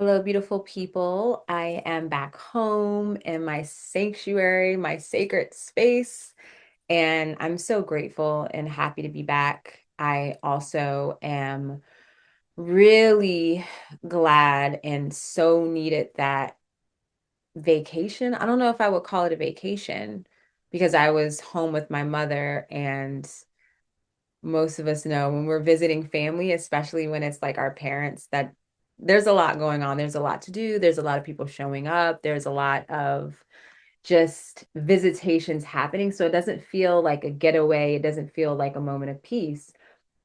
Hello, beautiful people. I am back home in my sanctuary, my sacred space, and I'm so grateful and happy to be back. I also am really glad and so needed that vacation. I don't know if I would call it a vacation because I was home with my mother, and most of us know when we're visiting family, especially when it's like our parents, that there's a lot going on. There's a lot to do. There's a lot of people showing up. There's a lot of just visitations happening. So it doesn't feel like a getaway. It doesn't feel like a moment of peace.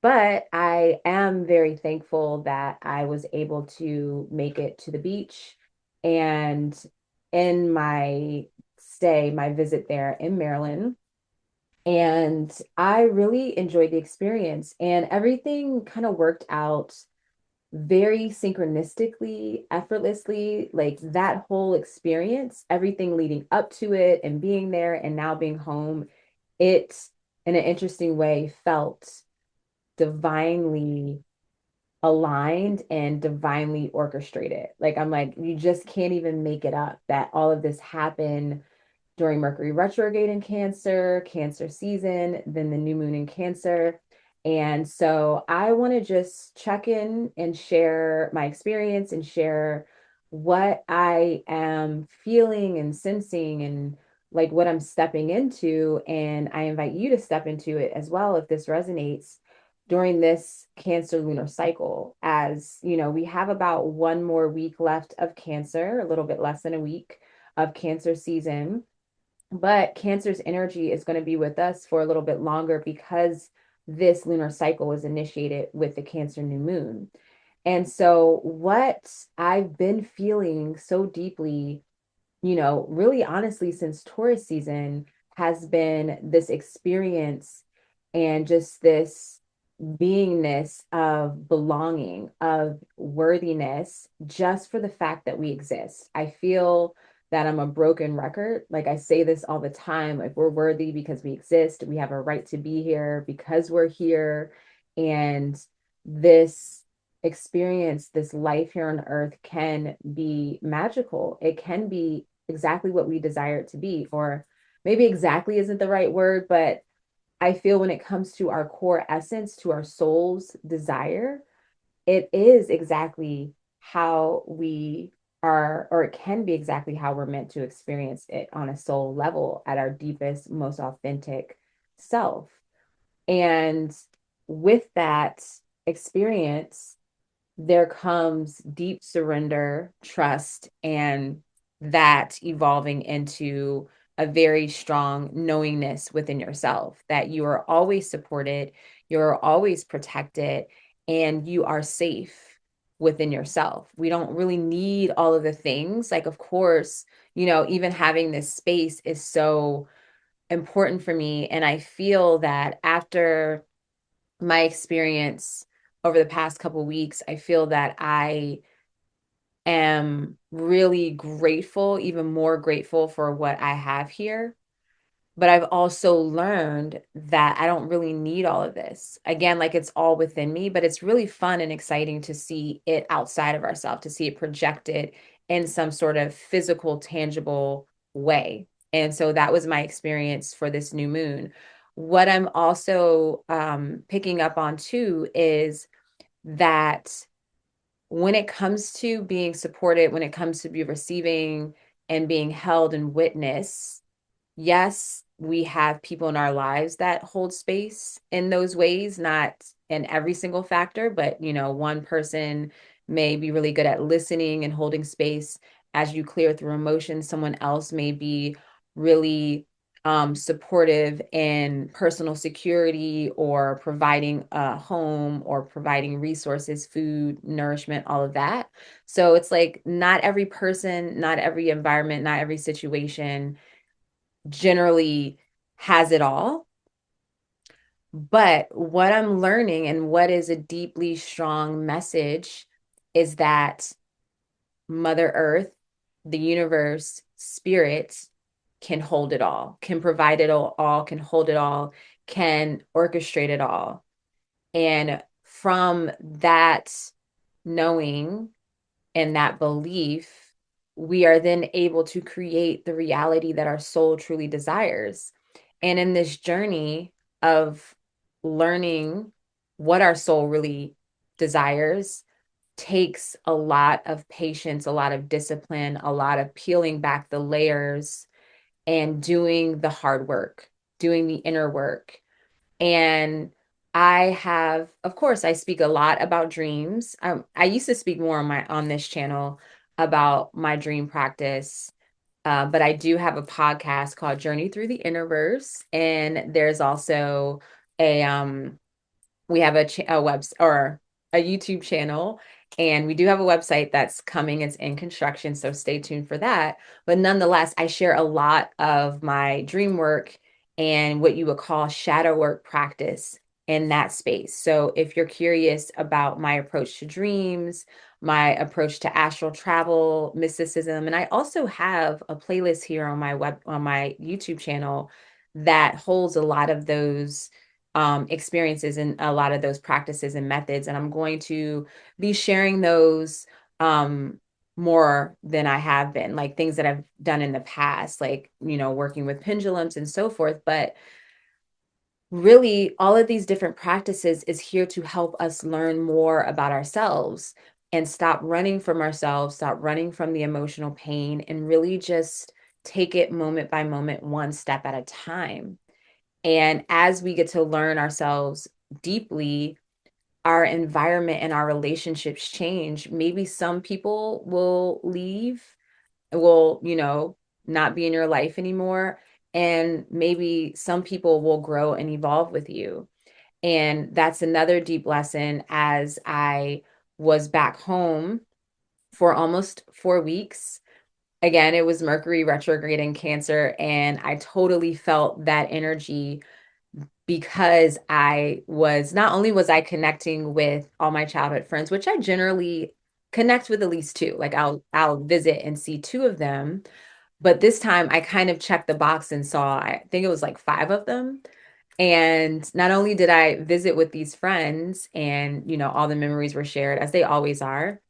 But I am very thankful that I was able to make it to the beach. And in my stay, my visit there in Maryland, and I really enjoyed the experience, and everything kind of worked out very synchronistically, effortlessly. Like that whole experience, everything leading up to it and being there and now being home, it in an interesting way felt divinely aligned and divinely orchestrated. Like I'm like, you just can't even make it up that all of this happened during Mercury retrograde in Cancer, Cancer season, then the new moon in Cancer. And so I want to just check in and share my experience and share what I am feeling and sensing and like what I'm stepping into. And I invite you to step into it as well if this resonates during this Cancer lunar cycle. As you know, we have about one more week left of Cancer, a little bit less than a week of Cancer season, but Cancer's energy is going to be with us for a little bit longer because this lunar cycle was initiated with the Cancer new moon. And so, what I've been feeling so deeply, really honestly, since Taurus season has been this experience and just this beingness of belonging, of worthiness, just for the fact that we exist. I feel that I'm a broken record. Like I say this all the time, like we're worthy because we exist. We have a right to be here because we're here. And this experience, this life here on earth can be magical. It can be exactly what we desire it to be, or maybe exactly isn't the right word, but I feel when it comes to our core essence, to our soul's desire, it is exactly how we are, or it can be exactly how we're meant to experience it on a soul level at our deepest, most authentic self. And with that experience, there comes deep surrender, trust, and that evolving into a very strong knowingness within yourself that you are always supported, you're always protected, and you are safe within yourself. We don't really need all of the things. Like, of course, even having this space is so important for me. And I feel that after my experience over the past couple of weeks, I feel that I am really grateful, even more grateful for what I have here. But I've also learned that I don't really need all of this. Again, like it's all within me, but it's really fun and exciting to see it outside of ourselves, to see it projected in some sort of physical, tangible way. And so that was my experience for this new moon. What I'm also picking up on too is that when it comes to being supported, when it comes to be receiving and being held and witnessed, yes, we have people in our lives that hold space in those ways, not in every single factor, but one person may be really good at listening and holding space as you clear through emotions. Someone else may be really supportive in personal security or providing a home or providing resources, food, nourishment, all of that. So it's like not every person, not every environment, not every situation generally has it all. But what I'm learning and what is a deeply strong message is that Mother Earth, the universe, spirit can hold it all, can provide it all, can hold it all, can orchestrate it all. And from that knowing, and that belief, we are then able to create the reality that our soul truly desires. And in this journey of learning what our soul really desires, takes a lot of patience, a lot of discipline, a lot of peeling back the layers and doing the hard work, doing the inner work. And I have, of course, I speak a lot about dreams. I used to speak more on this channel about my dream practice, but I do have a podcast called Journey Through the Innerverse, and there's also a we have a web or a YouTube channel, and we do have a website that's coming. It's in construction, so stay tuned for that. But nonetheless, I share a lot of my dream work and what you would call shadow work practice in that space. So if you're curious about my approach to dreams, my approach to astral travel, mysticism, and I also have a playlist here on my YouTube channel that holds a lot of those experiences and a lot of those practices and methods. And I'm going to be sharing those more than I have been, like things that I've done in the past, like, working with pendulums and so forth. But really, all of these different practices is here to help us learn more about ourselves and stop running from ourselves, stop running from the emotional pain, and really just take it moment by moment, one step at a time. And as we get to learn ourselves deeply, our environment and our relationships change. Maybe some people will leave, will, not be in your life anymore. And maybe some people will grow and evolve with you. And that's another deep lesson as I was back home for almost 4 weeks. Again, it was Mercury retrograde in Cancer, and I totally felt that energy because I was not only was I connecting with all my childhood friends, which I generally connect with at least two. Like I'll visit and see two of them, but this time I kind of checked the box and saw I think it was like five of them. And not only did I visit with these friends and, all the memories were shared as they always are,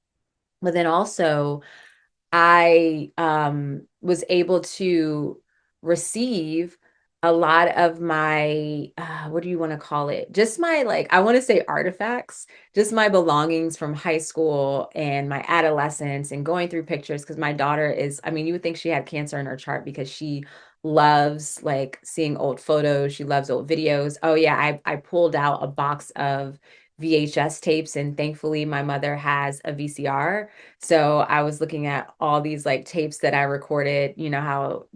but then also I was able to receive a lot of my, what do you want to call it? Just my, like, I want to say artifacts, just my belongings from high school and my adolescence and going through pictures. Because my daughter is, I mean, you would think she had cancer in her chart because she loves like seeing old photos. She loves old videos. Oh, yeah. I pulled out a box of VHS tapes, and thankfully my mother has a VCR, so I was looking at all these like tapes that I recorded. You know how,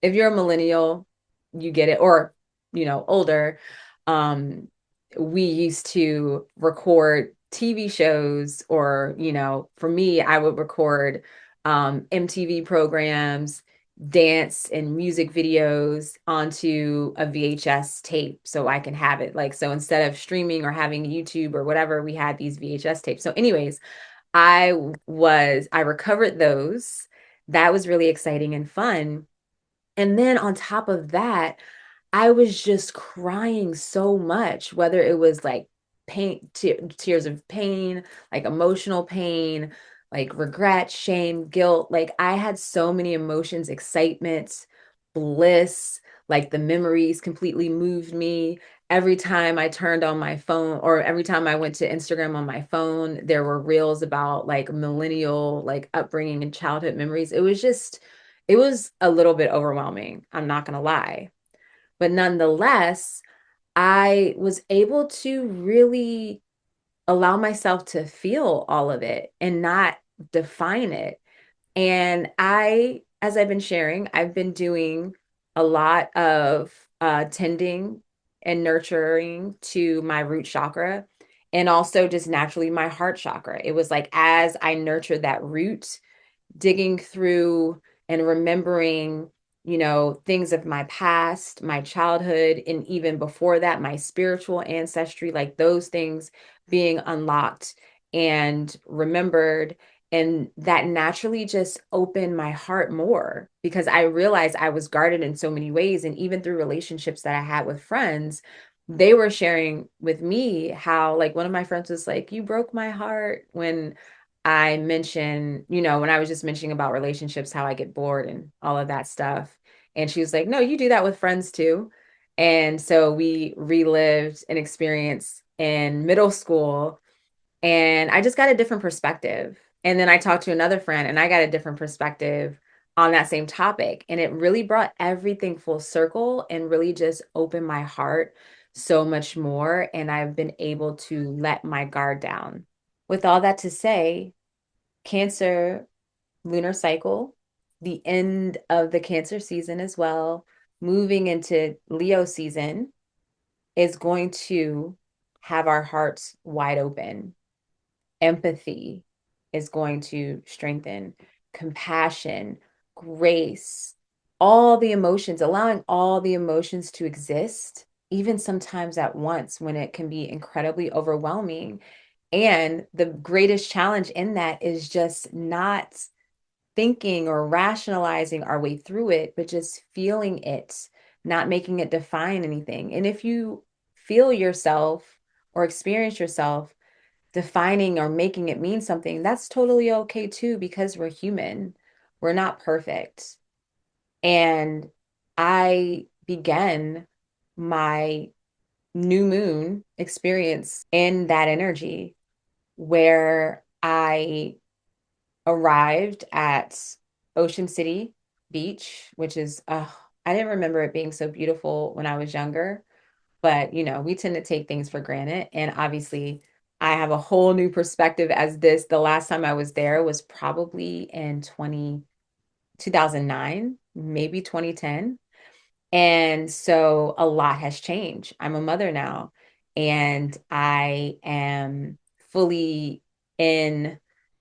if you're a millennial, you get it, or, older. Um, we used to record TV shows, or, for me, I would record MTV programs, dance and music videos onto a VHS tape so I can have it. Like, so instead of streaming or having YouTube or whatever, we had these VHS tapes. So, anyways, I recovered those. That was really exciting and fun. And then on top of that, I was just crying so much, whether it was like pain, tears of pain, like emotional pain, like regret, shame, guilt. Like I had so many emotions, excitement, bliss, like the memories completely moved me. Every time I turned on my phone or every time I went to Instagram on my phone, there were reels about like millennial, like upbringing and childhood memories. It was a little bit overwhelming. I'm not going to lie. But nonetheless, I was able to really allow myself to feel all of it and not define it. And as I've been sharing, I've been doing a lot of tending and nurturing to my root chakra and also just naturally my heart chakra. It was like as I nurtured that root, digging through and remembering, things of my past, my childhood, and even before that, my spiritual ancestry, like those things being unlocked and remembered. And that naturally just opened my heart more because I realized I was guarded in so many ways. And even through relationships that I had with friends, they were sharing with me how, like, one of my friends was like, "You broke my heart when I mentioned, when I was just mentioning about relationships, how I get bored and all of that stuff. And she was like, no, you do that with friends too. And so we relived an experience in middle school, and I just got a different perspective. And then I talked to another friend and I got a different perspective on that same topic. And it really brought everything full circle and really just opened my heart so much more. And I've been able to let my guard down. With all that to say, Cancer lunar cycle, the end of the Cancer season as well, moving into Leo season is going to have our hearts wide open. Empathy is going to strengthen, compassion, grace, all the emotions, allowing all the emotions to exist, even sometimes at once when it can be incredibly overwhelming. And the greatest challenge in that is just not thinking or rationalizing our way through it, but just feeling it, not making it define anything. And if you feel yourself or experience yourself defining or making it mean something, that's totally okay too, because we're human. We're not perfect. And I began my new moon experience in that energy where I arrived at Ocean City Beach, which is, I didn't remember it being so beautiful when I was younger, but we tend to take things for granted. And obviously, I have a whole new perspective as the last time I was there was probably in 2009, maybe 2010. And so a lot has changed. I'm a mother now, and I am fully in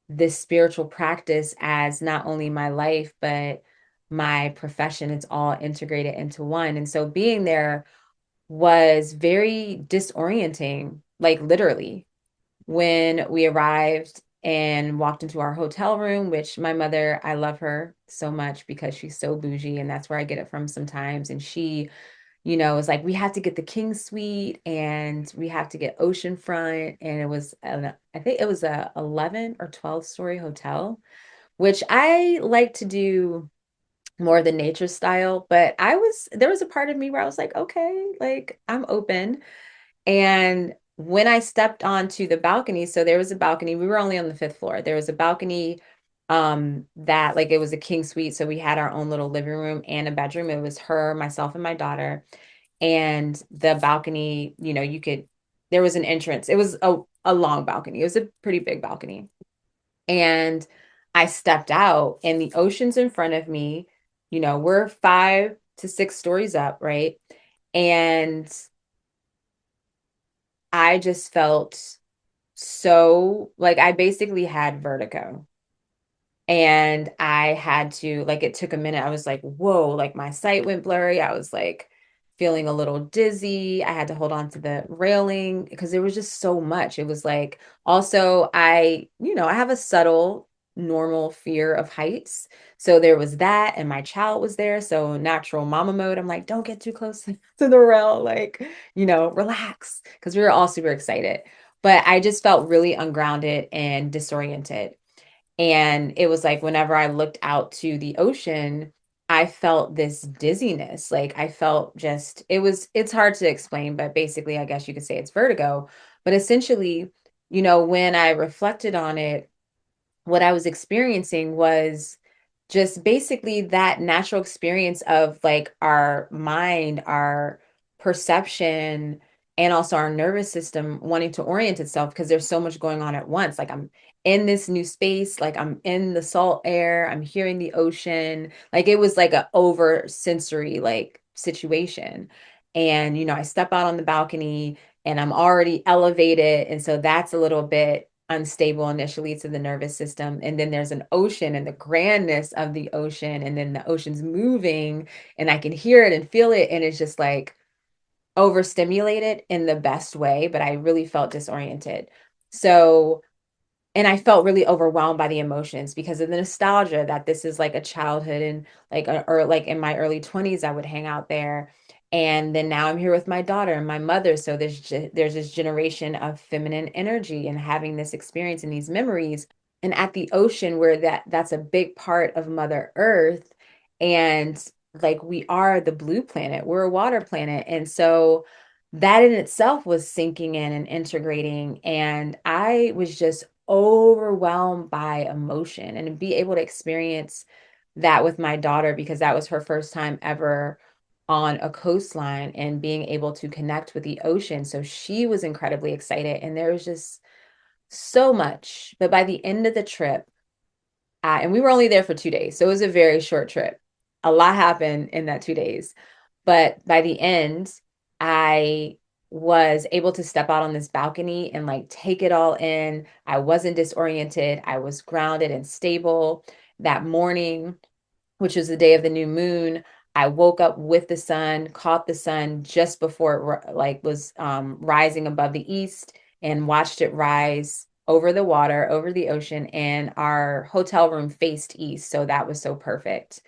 this spiritual practice as not only my life, but my profession. It's all integrated into one. And so being there was very disorienting, like literally, when we arrived and walked into our hotel room, which my mother, I love her so much because she's so bougie, and that's where I get it from sometimes. And she, was like, we have to get the king suite and we have to get oceanfront. And it was, I think it was a 11 or 12-story hotel, which I like to do more of the nature style. But there was a part of me where I was like, okay, like I'm open. And when I stepped onto the balcony, so there was a balcony, we were only on the fifth floor. There was a balcony that like it was a king suite. So we had our own little living room and a bedroom. It was her, myself, and my daughter. And the balcony, there was an entrance. It was a long balcony. It was a pretty big balcony. And I stepped out and the ocean's in front of me. We're 5 to 6 stories up, right? And I just felt so like I basically had vertigo. And I had to, like, it took a minute. I was like, whoa, like my sight went blurry. I was like feeling a little dizzy. I had to hold on to the railing because there was just so much. It was like, also, I have a subtle, normal fear of heights. So there was that, and my child was there. So natural mama mode. I'm like, don't get too close to the rail, like, relax. Because we were all super excited. But I just felt really ungrounded and disoriented. And it was like whenever I looked out to the ocean, I felt this dizziness. Like I felt it's hard to explain, but basically, I guess you could say it's vertigo. But essentially, when I reflected on it, what I was experiencing was just basically that natural experience of like our mind, our perception, and also our nervous system wanting to orient itself because there's so much going on at once. Like I'm in this new space, like I'm in the salt air, I'm hearing the ocean. Like it was like a over sensory like situation. And I step out on the balcony and I'm already elevated. And so that's a little bit unstable initially to the nervous system. And then there's an ocean and the grandness of the ocean. And then the ocean's moving and I can hear it and feel it. And it's just like overstimulated in the best way, but I really felt disoriented. So and I felt really overwhelmed by the emotions because of the nostalgia that this is like a childhood and like or like in my early 20s I would hang out there. And then now I'm here with my daughter and my mother, so there's this generation of feminine energy and having this experience and these memories. and at the ocean where that's a big part of Mother Earth. And like we are the blue planet, we're a water planet. And so that in itself was sinking in and integrating. And I was just overwhelmed by emotion and to be able to experience that with my daughter because that was her first time ever on a coastline and being able to connect with the ocean. So she was incredibly excited. And there was just so much. But by the end of the trip, and we were only there for 2 days, so it was a very short trip. A lot happened in that 2 days. But by the end, I was able to step out on this balcony and like take it all in. I wasn't disoriented. I was grounded and stable. That morning, which was the day of the new moon, I woke up with the sun, caught the sun just before it like was rising above the east and watched it rise over the water, over the ocean, and our hotel room faced east. So that was so perfect.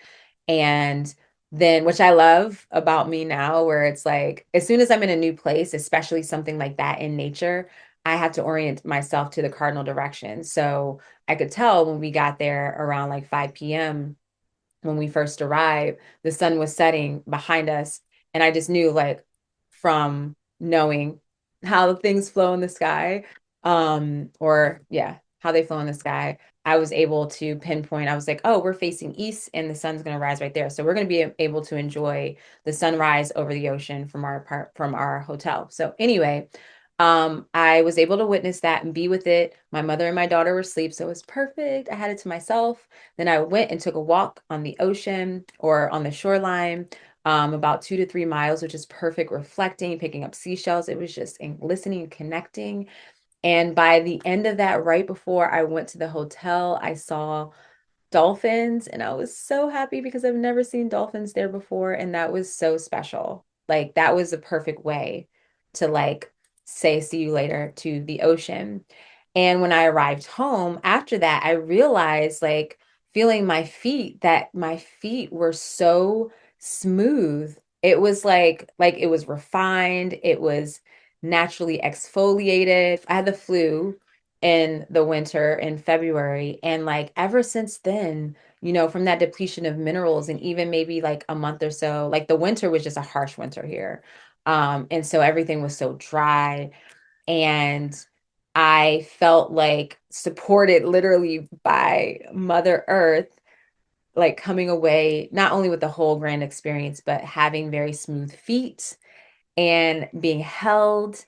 And then, which I love about me now, where it's like, as soon as I'm in a new place, especially something like that in nature, I have to orient myself to the cardinal direction. So I could tell when we got there around like 5 p.m when we first arrived, the sun was setting behind us. And I just knew, like, from knowing how things flow in the sky, or yeah, how they flow in the sky, I was able to pinpoint. I was like, oh, we're facing east and the sun's going to rise right there. So we're going to be able to enjoy the sunrise over the ocean from our hotel. So anyway, I was able to witness that and be with it. My mother and my daughter were asleep, so it was perfect. I had it to myself. Then I went and took a walk on the ocean or on the shoreline, about 2 to 3 miles, which is perfect, reflecting, picking up seashells. It was just listening, connecting. And by the end of that, right before I went to the hotel, I saw dolphins and I was so happy because I've never seen dolphins there before and that was so special. Like that was the perfect way to like say see you later to the ocean. And when I arrived home after that, I realized like feeling my feet that my feet were so smooth. It was like it was refined, it was naturally exfoliated. I had the flu in the winter in February. And like ever since then, from that depletion of minerals and even maybe like a month or so, like the winter was just a harsh winter here. And so everything was so dry and I felt like supported literally by Mother Earth, like coming away not only with the whole grand experience, but having very smooth feet and being held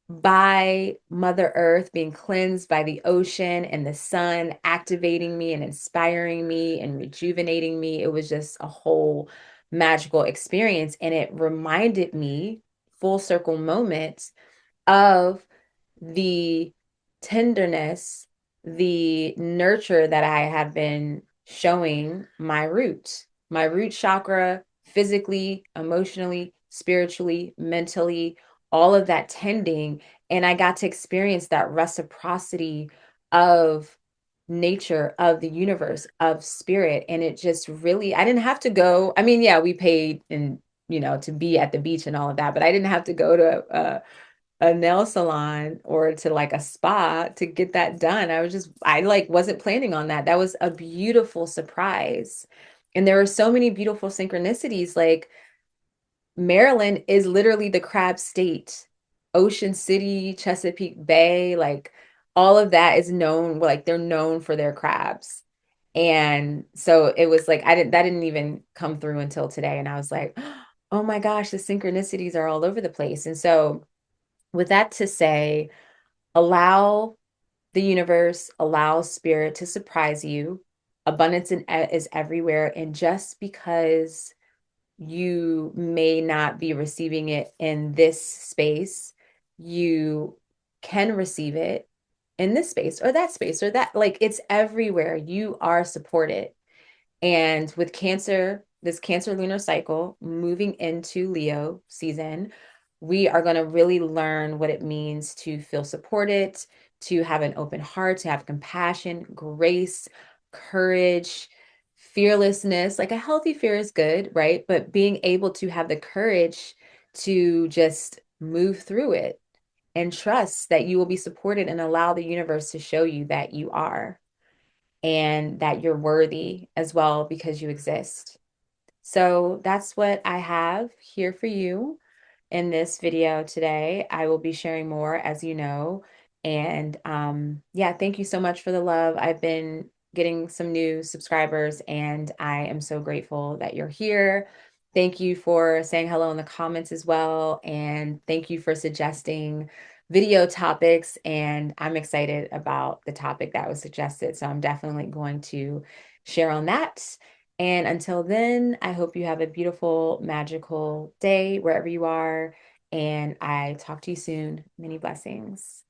by Mother Earth, being cleansed by the ocean and the sun, activating me and inspiring me and rejuvenating me. It was just a whole magical experience. And it reminded me, full circle moment, of the tenderness, the nurture that I have been showing my root chakra, physically, emotionally, spiritually, mentally, all of that tending. And I got to experience that reciprocity of nature, of the universe, of spirit. And it just really, I didn't have to go. I mean, yeah, we paid and, to be at the beach and all of that, but I didn't have to go to a nail salon or to like a spa to get that done. I like wasn't planning on that. That was a beautiful surprise. And there were so many beautiful synchronicities. Like Maryland is literally the crab state. Ocean City, Chesapeake Bay, like all of that is known, like they're known for their crabs. And so it was like that didn't even come through until today. And I was like, oh my gosh, the synchronicities are all over the place. And so with that to say, allow the universe, allow spirit to surprise you. Abundance is everywhere. And just because you may not be receiving it in this space, you can receive it in this space or that. Like it's everywhere. You are supported. And with Cancer, this Cancer lunar cycle moving into Leo season, we are going to really learn what it means to feel supported, to have an open heart, to have compassion, grace, courage, fearlessness. Like a healthy fear is good, right? But being able to have the courage to just move through it and trust that you will be supported and allow the universe to show you that you are. and that you're worthy as well because you exist. So that's what I have here for you in this video today. I will be sharing more, as you know. And yeah, thank you so much for the love. I've been getting some new subscribers, and I am so grateful that you're here. Thank you for saying hello in the comments as well. And thank you for suggesting video topics. And I'm excited about the topic that was suggested. So I'm definitely going to share on that. And until then, I hope you have a beautiful, magical day wherever you are. And I talk to you soon. Many blessings.